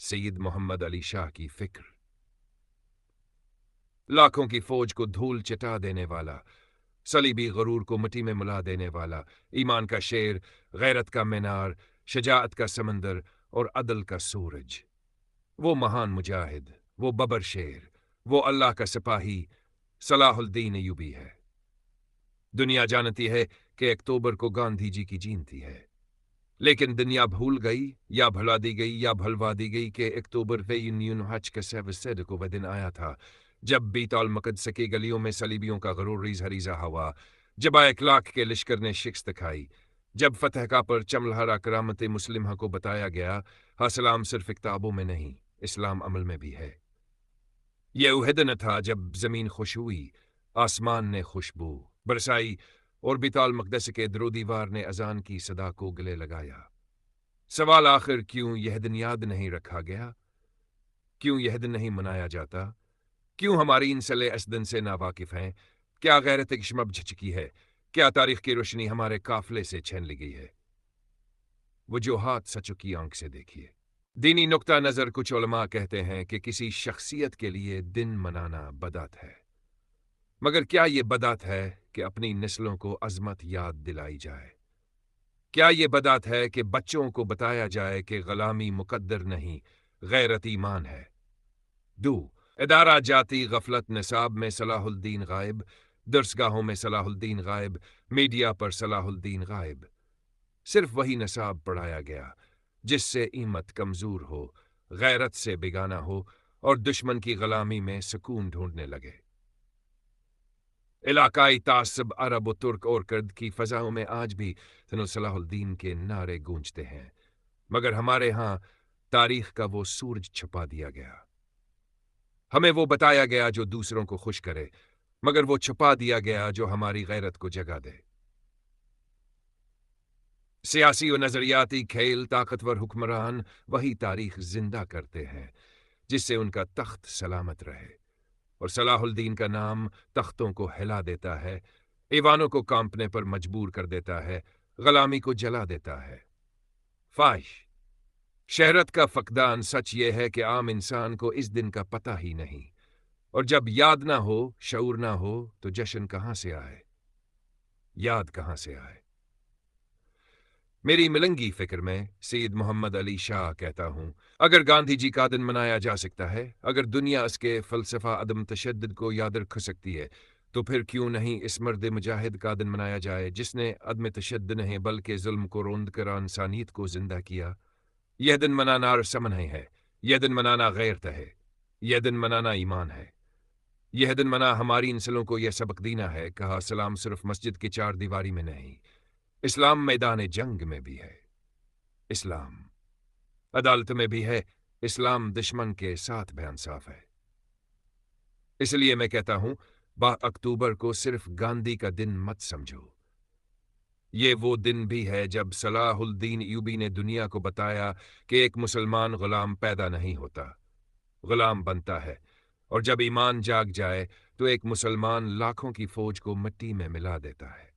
सैयद मोहम्मद अली शाह की फिक्र। लाखों की फौज को धूल चटा देने वाला, सलीबी गरूर को मिट्टी में मिला देने वाला, ईमान का शेर, गैरत का मीनार, शजाअत का समंदर और अदल का सूरज, वो महान मुजाहिद, वो बबर शेर, वो अल्लाह का सिपाही सलाहुद्दीन अय्यूबी है। दुनिया जानती है कि अक्टूबर को गांधी जी की जयंती है, लेकिन दुनिया भूल गई या भुला दी गई या भुलवा दी गई कि अक्टूबर 1967 को वह दिन आया था जब बीतौल मुकद्दस की गलियों में सलीबियों का गरूर रीज़ हरीज़ा हुआ, जब 1 लाख के लश्कर ने शिकस्त खाई, जब फतह का पर चमलहरा करामत मुस्लिम को बताया गया, सलाम सिर्फ किताबों में नहीं, इस्लाम अमल में भी है। यह वह दिन था जब जमीन खुश हुई, आसमान ने खुशबू बरसाई और बीतौल मुकद्दस के दरूदीवार ने अजान की सदा को गले लगाया। सवाल आखिर क्यों यह दिन याद नहीं रखा गया? क्यों यह दिन नहीं मनाया जाता? क्यों हमारी इंसले इस दिन से नावाकिफ हैं? क्या गैरत की शमब झचकी है? क्या तारीख की रोशनी हमारे काफिले से छीन ली गई है? वजूहात सचों की आंख से देखिए। दीनी नुक्ता नजर कुछ उलमा कहते हैं कि किसी शख्सियत के लिए दिन मनाना बदात है, मगर क्या ये बदात है कि अपनी नस्लों को अजमत याद दिलाई जाए? क्या ये बदात है कि बच्चों को बताया जाए कि गुलामी मुकद्दर नहीं, गैरत ईमान है? दो, इदारा जाती गफलत निसाब में सलाहुद्दीन गायब, दर्सगाहों में सलाहुद्दीन गायब, मीडिया पर सलाहुद्दीन गायब। सिर्फ वही निसाब पढ़ाया गया जिससे ईमत कमजोर हो, गैरत से बेगाना हो और दुश्मन की गुलामी में सुकून ढूंढने लगे। इलाकाई तासब अरब और तुर्क और कुर्द की फजाओं में आज भी सलाहुद्दीन के नारे गूंजते हैं, मगर हमारे यहां तारीख का वो सूरज छुपा दिया गया। हमें वो बताया गया जो दूसरों को खुश करे, मगर वो छुपा दिया गया जो हमारी गैरत को जगा दे। सियासी और नजरियाती खेल ताकतवर हुक्मरान वही तारीख जिंदा करते हैं जिससे उनका तख्त सलामत रहे, और सलाहुद्दीन का नाम तख्तों को हिला देता है, ईवानों को कांपने पर मजबूर कर देता है, गुलामी को जला देता है। फाहिश शहरत का फकदान सच ये है कि आम इंसान को इस दिन का पता ही नहीं, और जब याद ना हो, शऊर ना हो, तो जश्न कहां से आए, याद कहां से आए? मेरी मिलंगी फिक्र में सैयद मोहम्मद अली शाह कहता हूं, अगर गांधी जी का दिन मनाया जा सकता है, अगर दुनिया इसके फलसफा अदम तशद्दुद को याद रख सकती है, तो फिर क्यों नहीं इस मर्द मुजाहिद का दिन मनाया जाए जिसने अदम तशद्दुद नहीं बल्कि जुल्म को रोंद कर इंसानियत को जिंदा किया? यह दिन मनाना रस्म नहीं है, यह दिन मनाना गैरत है, यह दिन मनाना ईमान है। यह दिन मना हमारी इंसलों को यह सबक देना है, कहा सलाम सिर्फ मस्जिद की चार दीवारी में नहीं, इस्लाम मैदान जंग में भी है, इस्लाम अदालत में भी है, इस्लाम दुश्मन के साथ बेइंसाफ है। इसलिए मैं कहता हूं, 12 अक्टूबर को सिर्फ गांधी का दिन मत समझो। ये वो दिन भी है जब सलाहुद्दीन अय्यूबी ने दुनिया को बताया कि एक मुसलमान गुलाम पैदा नहीं होता, गुलाम बनता है, और जब ईमान जाग जाए तो एक मुसलमान लाखों की फौज को मिट्टी में मिला देता है।